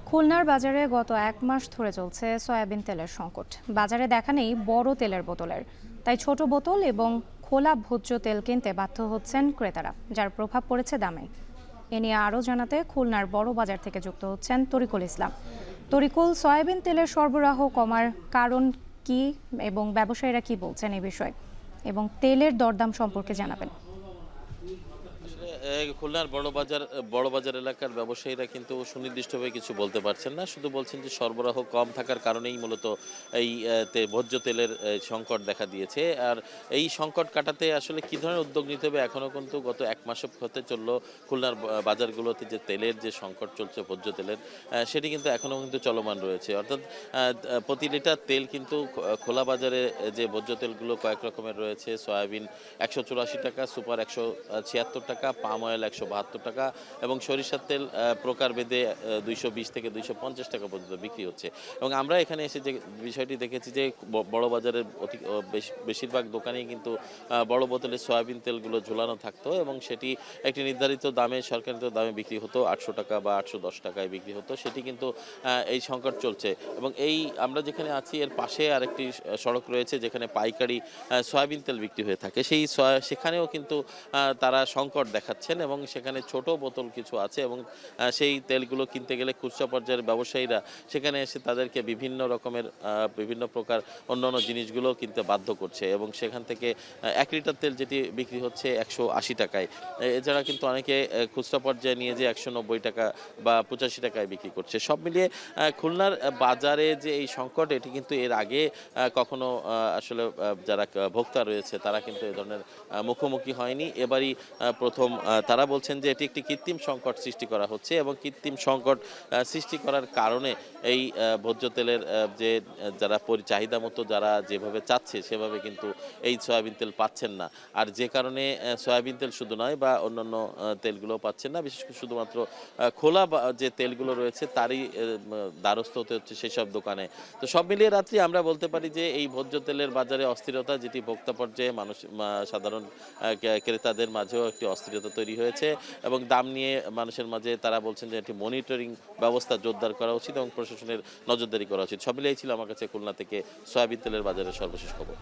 খুলনার বাজারে গত ১ মাস ধরে চলছে সয়াবিন তেলের সংকট। বাজারে দেখা নেই বড় তেলের বোতলের, তাই ছোট বোতল এবং খোলা ভোজ্য তেল কিনতে বাধ্য হচ্ছেন ক্রেতারা, যার প্রভাব পড়েছে দামে। এ নিয়ে আরও জানাতে খুলনার বড় বাজার থেকে যুক্ত হচ্ছেন তরিকুল ইসলাম। তরিকুল, সয়াবিন তেলের সরবরাহ কমার কারণ কি এবং ব্যবসায়ীরা কি বলছেন এই বিষয়ে, এবং তেলের দরদাম সম্পর্কে জানাবেন। খুলনার বড় বাজার এলাকার ব্যবসায়ীরা কিন্তু সুনির্দিষ্টভাবে কিছু বলতে পারছেন না, শুধু বলছেন যে সরবরাহ কম থাকার কারণেই মূলত এই ভোজ্য তেলের সংকট দেখা দিয়েছে। আর এই সংকট কাটাতে আসলে কী ধরনের উদ্যোগ নিতে হবে, এখনও কিন্তু গত 1 মাস হতে চললো খুলনার বাজারগুলোতে যে তেলের যে সংকট চলছে ভোজ্য তেলের, সেটি কিন্তু এখনও কিন্তু চলমান রয়েছে। অর্থাৎ প্রতি লিটার তেল কিন্তু খোলা বাজারে যে ভোজ্য তেলগুলো কয়েক রকমের রয়েছে, সয়াবিন 184 টাকা, সুপার 176 টাকা, পাম অয়েল 172 টাকা এবং সরিষার তেল প্রকারভেদে 220 থেকে 250 টাকা পর্যন্ত বিক্রি হচ্ছে। এবং আমরা এখানে এসে যে বিষয়টি দেখেছি যে বড় বাজারের বেশিরভাগ দোকানেই কিন্তু বড় বোতলের সয়াবিন তেলগুলো ঝোলানো থাকতো এবং সেটি একটি নির্ধারিত দামে, সরকারি দামে বিক্রি হতো, 800 টাকা বা 810 টাকায় বিক্রি হতো। সেটি কিন্তু এই সংকট চলছে। এবং আমরা যেখানে আছি এর পাশে আরেকটি সড়ক রয়েছে যেখানে পাইকারি সয়াবিন তেল বিক্রি হয়ে থাকে, সেখানেও কিন্তু তারা সংকট দেখাচ্ছেন এবং সেখানে ছোট বোতল কিছু আছে এবং সেই তেলগুলো কিনতে গেলে খুচরা পর্যায়ের ব্যবসায়ীরা সেখানে এসে তাদেরকে বিভিন্ন প্রকার অন্যান্য জিনিসগুলো কিনতে বাধ্য করছে এবং সেখান থেকে 1 লিটার তেল যেটি বিক্রি হচ্ছে 180 টাকায়, এছাড়া কিন্তু অনেকে খুচরা পর্যায়ে নিয়ে যে 190 টাকা বা 85 টাকায় বিক্রি করছে। সব মিলিয়ে খুলনার বাজারে যে এই সংকট, এটি কিন্তু এর আগে কখনো আসলে যারা ভোক্তা রয়েছে তারা কিন্তু এ ধরনের মুখোমুখি হয়নি, এবারই প্রথম। তারা বলছেন যে এটি একটি কৃত্রিম সংকট সৃষ্টি করা হচ্ছে এবং কৃত্রিম সংকট সৃষ্টি করার কারণে এই ভোজ্য তেলের যে যারা চাহিদা মতো যারা যেভাবে চাচ্ছে সেভাবে কিন্তু এই সয়াবিন তেল পাচ্ছেন না। আর যে কারণে সয়াবিন তেল শুধু নয় বা অন্যান্য তেলগুলো পাচ্ছেন না, বিশেষ করে শুধুমাত্র খোলা যে তেলগুলো রয়েছে তারই দ্বারস্থ হতে হচ্ছে সেসব দোকানে। তো সব মিলিয়ে রাত্রি আমরা বলতে পারি যে এই ভোজ্য তেলের বাজারে অস্থিরতা, যেটি ভোক্তা পর্যায়ে সাধারণ ক্রেতাদের মাঝেও একটি অস্থিরতা তৈরি হয়েছে এবং দাম নিয়ে মানুষের মাঝে তারা বলছেন যে একটি মনিটরিং ব্যবস্থা জোরদার করা উচিত এবং প্রশাসনের নজরদারি করা উচিত। সব মিলিয়েই ছিল আমার কাছে খুলনা থেকে সয়াবিন তেলের বাজারের সর্বশেষ খবর।